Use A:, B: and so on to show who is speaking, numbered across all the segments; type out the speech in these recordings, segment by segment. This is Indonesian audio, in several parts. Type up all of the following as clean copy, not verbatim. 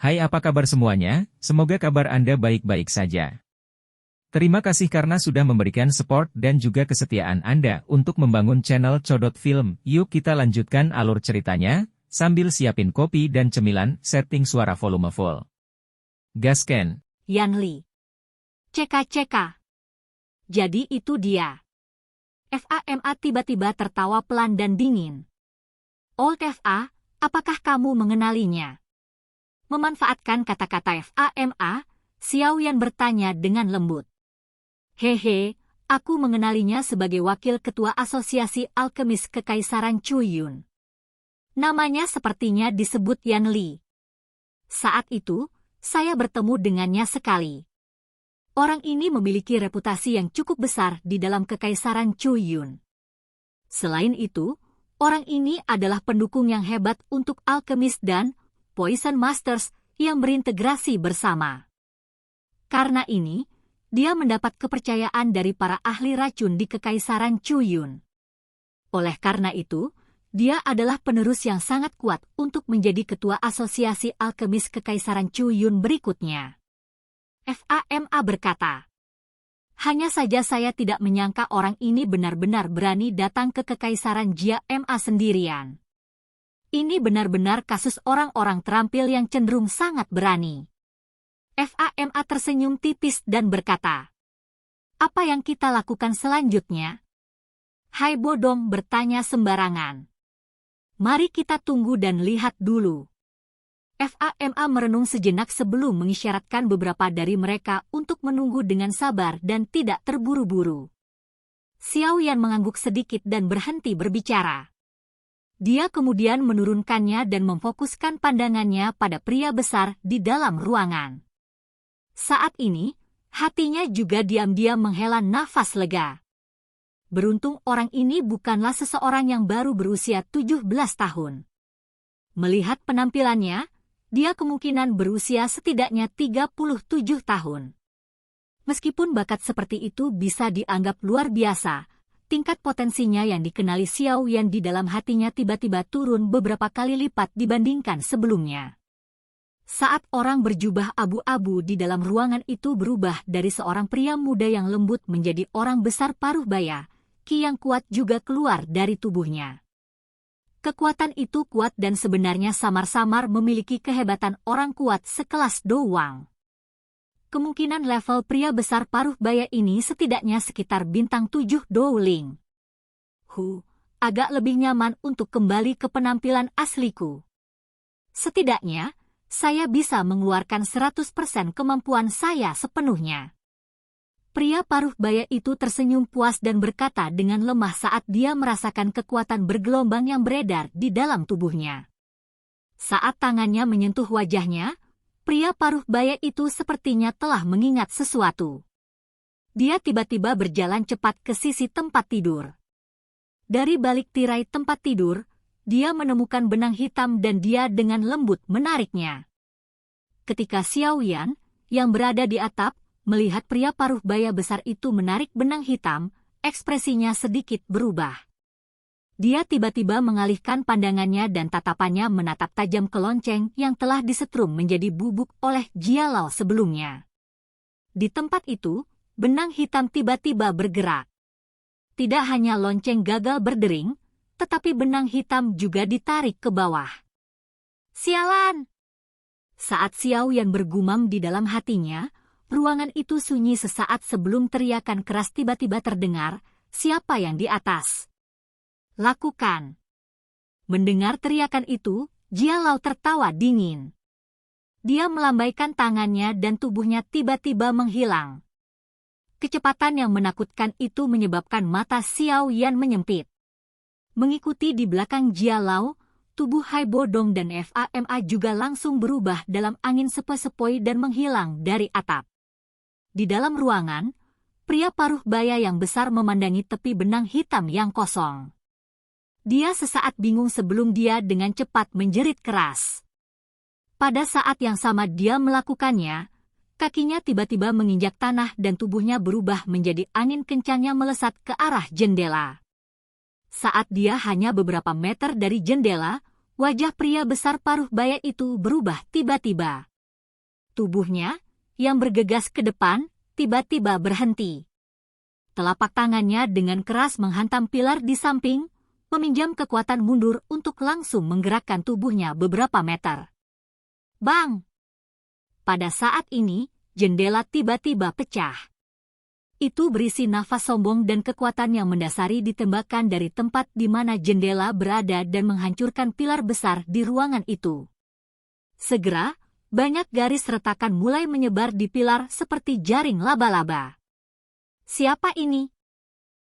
A: Hai, apa kabar semuanya? Semoga kabar Anda baik-baik saja. Terima kasih karena sudah memberikan support dan juga kesetiaan Anda untuk membangun channel Codot Film. Yuk kita lanjutkan alur ceritanya, sambil siapin kopi dan cemilan, setting suara volume full. Gasken.
B: Yan Li. Ceka. Jadi itu dia. FAMA tiba-tiba tertawa pelan dan dingin. Old FA, apakah kamu mengenalinya? Memanfaatkan kata-kata FAMA, Xiao Yan bertanya dengan lembut. Hehe, aku mengenalinya sebagai wakil ketua asosiasi alkemis Kekaisaran Chuyun. Namanya sepertinya disebut Yan Li. Saat itu, saya bertemu dengannya sekali. Orang ini memiliki reputasi yang cukup besar di dalam Kekaisaran Chuyun. Selain itu, orang ini adalah pendukung yang hebat untuk alkemis dan Poison Masters yang berintegrasi bersama. Karena ini, dia mendapat kepercayaan dari para ahli racun di Kekaisaran Chuyun. Oleh karena itu, dia adalah penerus yang sangat kuat untuk menjadi ketua asosiasi alkemis Kekaisaran Chuyun berikutnya. FAMA berkata, hanya saja saya tidak menyangka orang ini benar-benar berani datang ke Kekaisaran Jia MA sendirian. Ini benar-benar kasus orang-orang terampil yang cenderung sangat berani. FAMA tersenyum tipis dan berkata, apa yang kita lakukan selanjutnya? Hai Bodong bertanya sembarangan. Mari kita tunggu dan lihat dulu. FAMA merenung sejenak sebelum mengisyaratkan beberapa dari mereka untuk menunggu dengan sabar dan tidak terburu-buru. Xiao Yan mengangguk sedikit dan berhenti berbicara. Dia kemudian menurunkannya dan memfokuskan pandangannya pada pria besar di dalam ruangan. Saat ini, hatinya juga diam-diam menghela nafas lega. Beruntung orang ini bukanlah seseorang yang baru berusia 17 tahun. Melihat penampilannya, dia kemungkinan berusia setidaknya 37 tahun. Meskipun bakat seperti itu bisa dianggap luar biasa, tingkat potensinya yang dikenali Xiao Yan di dalam hatinya tiba-tiba turun beberapa kali lipat dibandingkan sebelumnya. Saat orang berjubah abu-abu di dalam ruangan itu berubah dari seorang pria muda yang lembut menjadi orang besar paruh baya, ki yang kuat juga keluar dari tubuhnya. Kekuatan itu kuat dan sebenarnya samar-samar memiliki kehebatan orang kuat sekelas Do Wang. Kemungkinan level pria besar paruh baya ini setidaknya sekitar bintang 7 Do Ling. Agak lebih nyaman untuk kembali ke penampilan asliku. Setidaknya, saya bisa mengeluarkan 100% kemampuan saya sepenuhnya. Pria paruh baya itu tersenyum puas dan berkata dengan lemah saat dia merasakan kekuatan bergelombang yang beredar di dalam tubuhnya. Saat tangannya menyentuh wajahnya, pria paruh baya itu sepertinya telah mengingat sesuatu. Dia tiba-tiba berjalan cepat ke sisi tempat tidur. Dari balik tirai tempat tidur, dia menemukan benang hitam dan dia dengan lembut menariknya. Ketika Xiao Yan, yang berada di atap, melihat pria paruh baya besar itu menarik benang hitam, ekspresinya sedikit berubah. Dia tiba-tiba mengalihkan pandangannya dan tatapannya menatap tajam ke lonceng yang telah disetrum menjadi bubuk oleh Jia Lao sebelumnya. Di tempat itu, benang hitam tiba-tiba bergerak. Tidak hanya lonceng gagal berdering, tetapi benang hitam juga ditarik ke bawah. Sialan! Saat Xiao Yan bergumam di dalam hatinya, ruangan itu sunyi sesaat sebelum teriakan keras tiba-tiba terdengar, siapa yang di atas? Lakukan! Mendengar teriakan itu, Jia Lao tertawa dingin. Dia melambaikan tangannya dan tubuhnya tiba-tiba menghilang. Kecepatan yang menakutkan itu menyebabkan mata Xiao Yan menyempit. Mengikuti di belakang Jia Lao, tubuh Hai Bodong dan FAMA juga langsung berubah dalam angin sepoi-sepoi dan menghilang dari atap. Di dalam ruangan, pria paruh baya yang besar memandangi tepi benang hitam yang kosong. Dia sesaat bingung sebelum dia dengan cepat menjerit keras. Pada saat yang sama dia melakukannya, kakinya tiba-tiba menginjak tanah dan tubuhnya berubah menjadi angin kencang yang melesat ke arah jendela. Saat dia hanya beberapa meter dari jendela, wajah pria besar paruh baya itu berubah tiba-tiba. Tubuhnya, yang bergegas ke depan, tiba-tiba berhenti. Telapak tangannya dengan keras menghantam pilar di samping, meminjam kekuatan mundur untuk langsung menggerakkan tubuhnya beberapa meter. Bang! Pada saat ini, jendela tiba-tiba pecah. Itu berisi nafas sombong dan kekuatan yang mendasari ditembakkan dari tempat di mana jendela berada dan menghancurkan pilar besar di ruangan itu. Segera, banyak garis retakan mulai menyebar di pilar seperti jaring laba-laba. Siapa ini?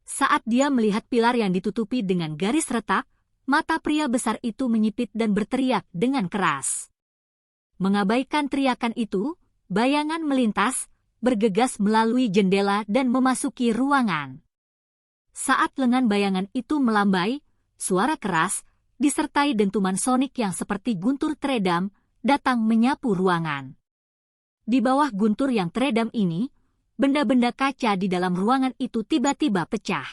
B: Saat dia melihat pilar yang ditutupi dengan garis retak, mata pria besar itu menyipit dan berteriak dengan keras. Mengabaikan teriakan itu, bayangan melintas, bergegas melalui jendela dan memasuki ruangan. Saat lengan bayangan itu melambai, suara keras, disertai dentuman sonik yang seperti guntur teredam, datang menyapu ruangan. Di bawah guntur yang teredam ini, benda-benda kaca di dalam ruangan itu tiba-tiba pecah.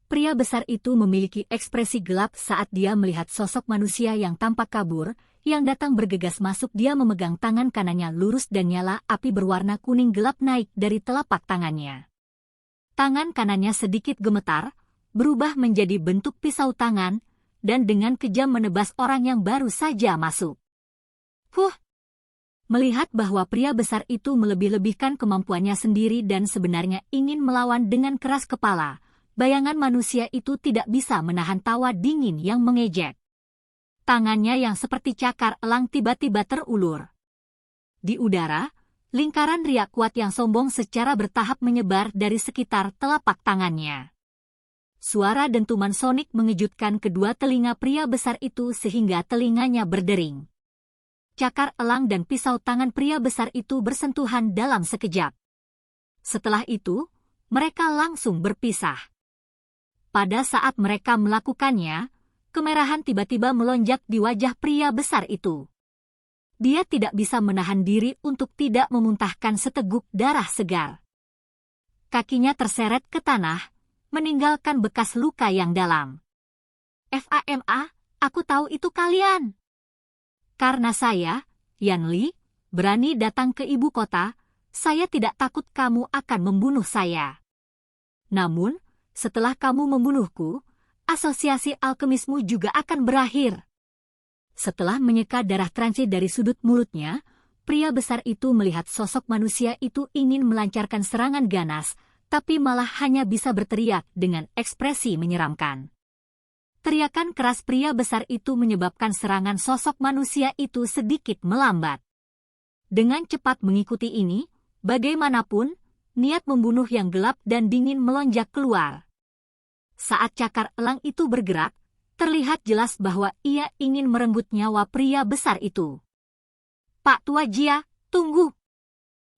B: Pria besar itu memiliki ekspresi gelap saat dia melihat sosok manusia yang tampak kabur, yang datang bergegas masuk. Dia memegang tangan kanannya lurus dan nyala api berwarna kuning gelap naik dari telapak tangannya. Tangan kanannya sedikit gemetar, berubah menjadi bentuk pisau tangan, dan dengan kejam menebas orang yang baru saja masuk. Melihat bahwa pria besar itu melebih-lebihkan kemampuannya sendiri dan sebenarnya ingin melawan dengan keras kepala, bayangan manusia itu tidak bisa menahan tawa dingin yang mengejek. Tangannya yang seperti cakar elang tiba-tiba terulur. Di udara, lingkaran riak kuat yang sombong secara bertahap menyebar dari sekitar telapak tangannya. Suara dentuman sonik mengejutkan kedua telinga pria besar itu sehingga telinganya berdering. Cakar elang dan pisau tangan pria besar itu bersentuhan dalam sekejap. Setelah itu, mereka langsung berpisah. Pada saat mereka melakukannya, kemerahan tiba-tiba melonjak di wajah pria besar itu. Dia tidak bisa menahan diri untuk tidak memuntahkan seteguk darah segar. Kakinya terseret ke tanah, meninggalkan bekas luka yang dalam. "FAMA, aku tahu itu kalian. Karena saya, Yan Li, berani datang ke ibu kota, saya tidak takut kamu akan membunuh saya. Namun, setelah kamu membunuhku, asosiasi alkemismu juga akan berakhir." Setelah menyeka darah transit dari sudut mulutnya, pria besar itu melihat sosok manusia itu ingin melancarkan serangan ganas, tapi malah hanya bisa berteriak dengan ekspresi menyeramkan. Teriakan keras pria besar itu menyebabkan serangan sosok manusia itu sedikit melambat. Dengan cepat mengikuti ini, bagaimanapun, niat membunuh yang gelap dan dingin melonjak keluar. Saat cakar elang itu bergerak, terlihat jelas bahwa ia ingin merenggut nyawa pria besar itu. "Pak Tua Jia, tunggu!"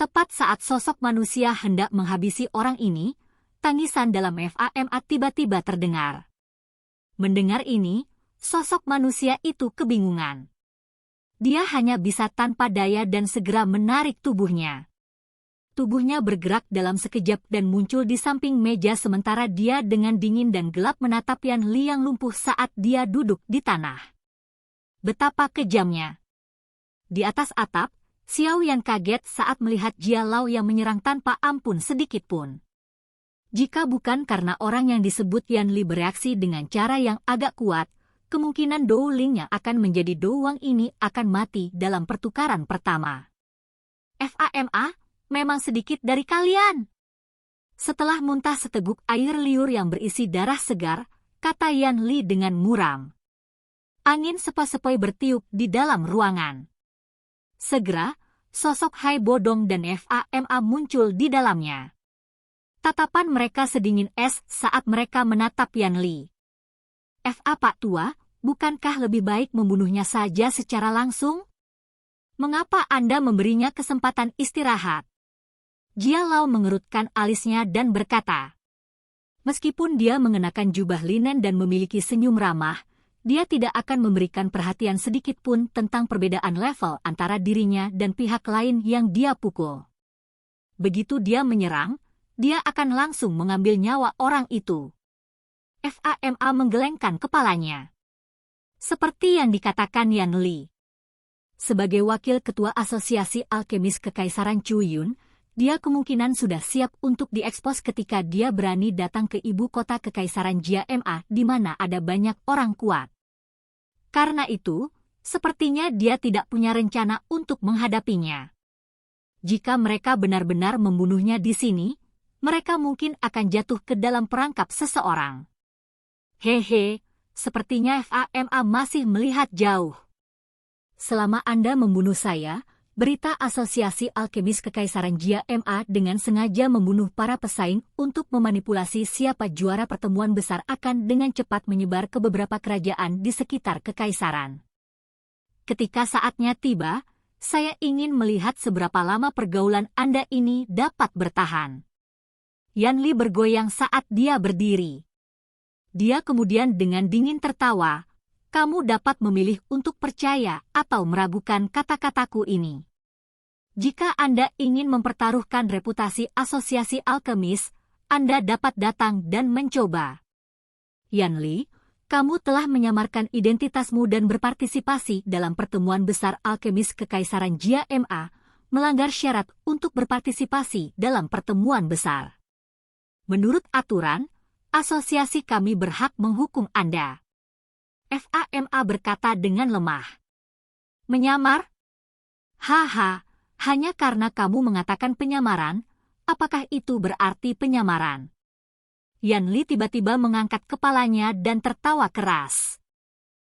B: Tepat saat sosok manusia hendak menghabisi orang ini, tangisan dalam FAMA tiba-tiba terdengar. Mendengar ini, sosok manusia itu kebingungan. Dia hanya bisa tanpa daya dan segera menarik tubuhnya. Tubuhnya bergerak dalam sekejap dan muncul di samping meja sementara dia dengan dingin dan gelap menatap Yan Li yang lumpuh saat dia duduk di tanah. Betapa kejamnya. Di atas atap, Xiao Yan kaget saat melihat Jia Lao yang menyerang tanpa ampun sedikit pun. Jika bukan karena orang yang disebut Yan Li bereaksi dengan cara yang agak kuat, kemungkinan Dou Ling yang akan menjadi Dou Wang ini akan mati dalam pertukaran pertama. "FAMA, memang sedikit dari kalian." Setelah muntah seteguk air liur yang berisi darah segar, kata Yan Li dengan muram. Angin sepoi-sepoi bertiup di dalam ruangan. Segera, sosok Hai Bodong dan FAMA muncul di dalamnya. Tatapan mereka sedingin es saat mereka menatap Yan Li. Pak Tua, bukankah lebih baik membunuhnya saja secara langsung? Mengapa Anda memberinya kesempatan istirahat?" Jia Lao mengerutkan alisnya dan berkata. Meskipun dia mengenakan jubah linen dan memiliki senyum ramah, dia tidak akan memberikan perhatian sedikit pun tentang perbedaan level antara dirinya dan pihak lain yang dia pukul. Begitu dia menyerang, dia akan langsung mengambil nyawa orang itu. FAMA menggelengkan kepalanya. Seperti yang dikatakan Yan Li. Sebagai wakil ketua Asosiasi Alkemis Kekaisaran Chuyun, dia kemungkinan sudah siap untuk diekspos ketika dia berani datang ke ibu kota Kekaisaran Jia-Ma di mana ada banyak orang kuat. Karena itu, sepertinya dia tidak punya rencana untuk menghadapinya. Jika mereka benar-benar membunuhnya di sini, mereka mungkin akan jatuh ke dalam perangkap seseorang. Hehe, sepertinya FAMA masih melihat jauh. Selama Anda membunuh saya, berita Asosiasi Alkemis Kekaisaran Jia-Ma dengan sengaja membunuh para pesaing untuk memanipulasi siapa juara pertemuan besar akan dengan cepat menyebar ke beberapa kerajaan di sekitar kekaisaran. Ketika saatnya tiba, saya ingin melihat seberapa lama pergaulan Anda ini dapat bertahan. Yan Li bergoyang saat dia berdiri. Dia kemudian dengan dingin tertawa, kamu dapat memilih untuk percaya atau meragukan kata-kataku ini. Jika Anda ingin mempertaruhkan reputasi Asosiasi Alkemis, Anda dapat datang dan mencoba. Yan Li, kamu telah menyamarkan identitasmu dan berpartisipasi dalam pertemuan besar Alkemis Kekaisaran Jia-Ma, melanggar syarat untuk berpartisipasi dalam pertemuan besar. Menurut aturan, asosiasi kami berhak menghukum Anda. FAMA berkata dengan lemah. Menyamar? Haha, hanya karena kamu mengatakan penyamaran, apakah itu berarti penyamaran? Yan Li tiba-tiba mengangkat kepalanya dan tertawa keras.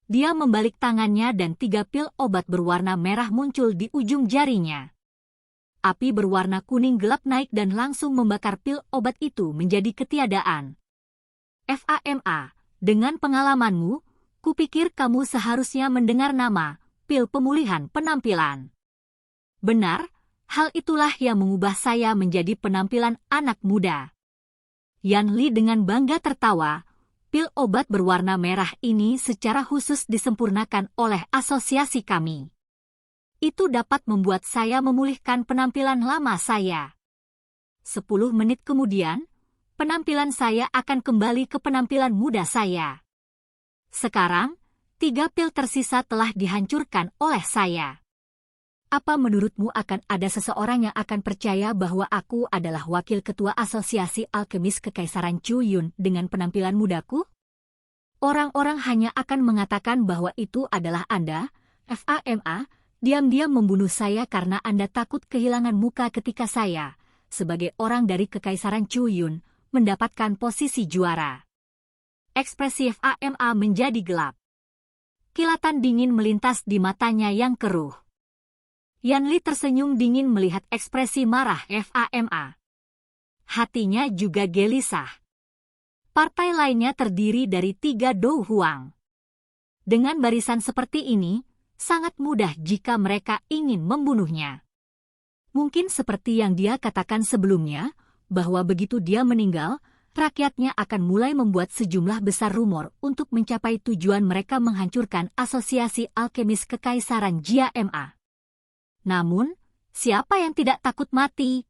B: Dia membalik tangannya dan 3 pil obat berwarna merah muncul di ujung jarinya. Api berwarna kuning gelap naik dan langsung membakar pil obat itu menjadi ketiadaan. FAMA, dengan pengalamanmu, kupikir kamu seharusnya mendengar nama, pil pemulihan penampilan. Benar, hal itulah yang mengubah saya menjadi penampilan anak muda. Yan Li dengan bangga tertawa, pil obat berwarna merah ini secara khusus disempurnakan oleh asosiasi kami. Itu dapat membuat saya memulihkan penampilan lama saya. 10 menit kemudian, penampilan saya akan kembali ke penampilan muda saya. Sekarang, 3 pil tersisa telah dihancurkan oleh saya. Apa menurutmu akan ada seseorang yang akan percaya bahwa aku adalah wakil ketua Asosiasi Alkemis Kekaisaran Chuyun dengan penampilan mudaku? Orang-orang hanya akan mengatakan bahwa itu adalah Anda, FAMA, diam-diam membunuh saya karena Anda takut kehilangan muka ketika saya, sebagai orang dari Kekaisaran Chuyun, mendapatkan posisi juara. Ekspresi FAMA menjadi gelap. Kilatan dingin melintas di matanya yang keruh. Yan Li tersenyum dingin melihat ekspresi marah FAMA. Hatinya juga gelisah. Partai lainnya terdiri dari 3 Dou Huang. Dengan barisan seperti ini, sangat mudah jika mereka ingin membunuhnya. Mungkin seperti yang dia katakan sebelumnya, bahwa begitu dia meninggal, rakyatnya akan mulai membuat sejumlah besar rumor untuk mencapai tujuan mereka menghancurkan Asosiasi Alkemis Kekaisaran Jia-Ma. Namun, siapa yang tidak takut mati?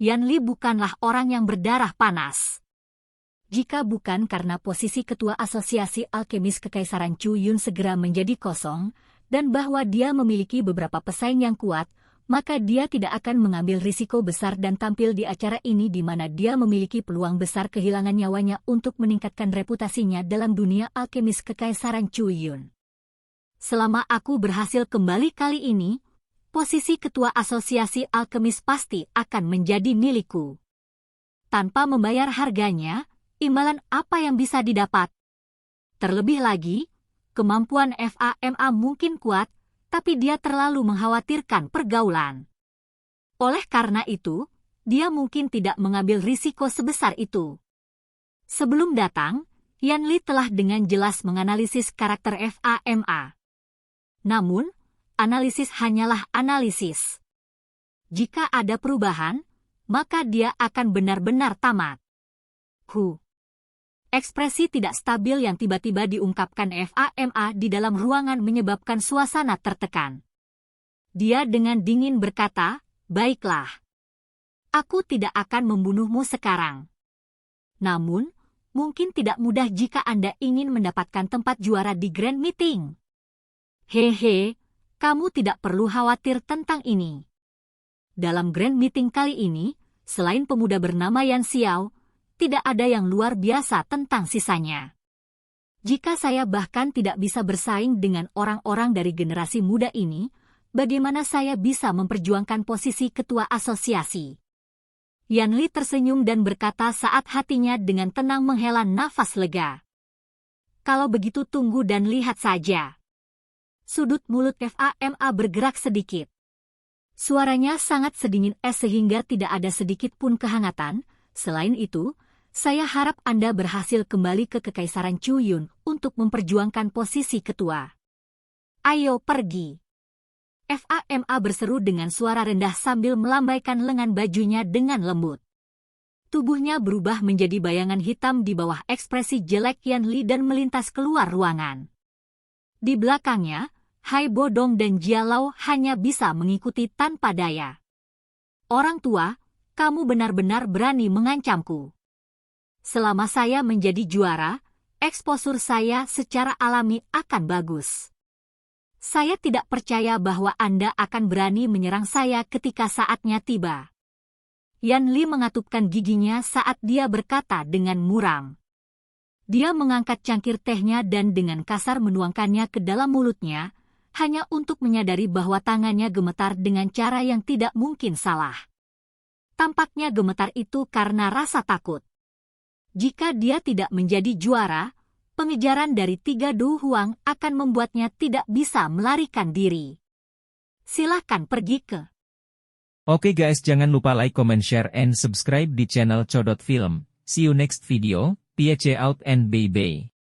B: Yan Li bukanlah orang yang berdarah panas. Jika bukan karena posisi ketua Asosiasi Alkemis Kekaisaran Chuyun segera menjadi kosong, dan bahwa dia memiliki beberapa pesaing yang kuat, maka dia tidak akan mengambil risiko besar dan tampil di acara ini di mana dia memiliki peluang besar kehilangan nyawanya untuk meningkatkan reputasinya dalam dunia alkemis Kekaisaran Chuyun. Selama aku berhasil kembali kali ini, posisi ketua asosiasi alkemis pasti akan menjadi milikku. Tanpa membayar harganya, imbalan apa yang bisa didapat? Terlebih lagi, kemampuan FAMA mungkin kuat, tapi dia terlalu mengkhawatirkan pergaulan. Oleh karena itu, dia mungkin tidak mengambil risiko sebesar itu. Sebelum datang, Yan Li telah dengan jelas menganalisis karakter FAMA. Namun, analisis hanyalah analisis. Jika ada perubahan, maka dia akan benar-benar tamat. Ekspresi tidak stabil yang tiba-tiba diungkapkan FAMA di dalam ruangan menyebabkan suasana tertekan. Dia dengan dingin berkata, "Baiklah. Aku tidak akan membunuhmu sekarang. Namun, mungkin tidak mudah jika Anda ingin mendapatkan tempat juara di Grand Meeting." Hehe, Kamu tidak perlu khawatir tentang ini. Dalam Grand Meeting kali ini, selain pemuda bernama Yan Xiao, tidak ada yang luar biasa tentang sisanya. Jika saya bahkan tidak bisa bersaing dengan orang-orang dari generasi muda ini, bagaimana saya bisa memperjuangkan posisi ketua asosiasi? Yan Li tersenyum dan berkata saat hatinya dengan tenang menghela nafas lega. Kalau begitu tunggu dan lihat saja. Sudut mulut FAMA bergerak sedikit. Suaranya sangat sedingin es sehingga tidak ada sedikit pun kehangatan. Selain itu, saya harap Anda berhasil kembali ke Kekaisaran Chuyun untuk memperjuangkan posisi ketua. Ayo pergi. FAMA berseru dengan suara rendah sambil melambaikan lengan bajunya dengan lembut. Tubuhnya berubah menjadi bayangan hitam di bawah ekspresi jelek Yan Li dan melintas keluar ruangan. Di belakangnya, Hai Bodong dan Jia Lao hanya bisa mengikuti tanpa daya. Orang tua, kamu benar-benar berani mengancamku. Selama saya menjadi juara, eksposur saya secara alami akan bagus. Saya tidak percaya bahwa Anda akan berani menyerang saya ketika saatnya tiba. Yan Li mengatupkan giginya saat dia berkata dengan muram. Dia mengangkat cangkir tehnya dan dengan kasar menuangkannya ke dalam mulutnya, hanya untuk menyadari bahwa tangannya gemetar dengan cara yang tidak mungkin salah. Tampaknya gemetar itu karena rasa takut. Jika dia tidak menjadi juara, pengejaran dari 3 Du Huang akan membuatnya tidak bisa melarikan diri. Silakan pergi ke.
A: Oke guys, jangan lupa like, comment, share, and subscribe di channel Codot Film. See you next video, peace out and bye-bye.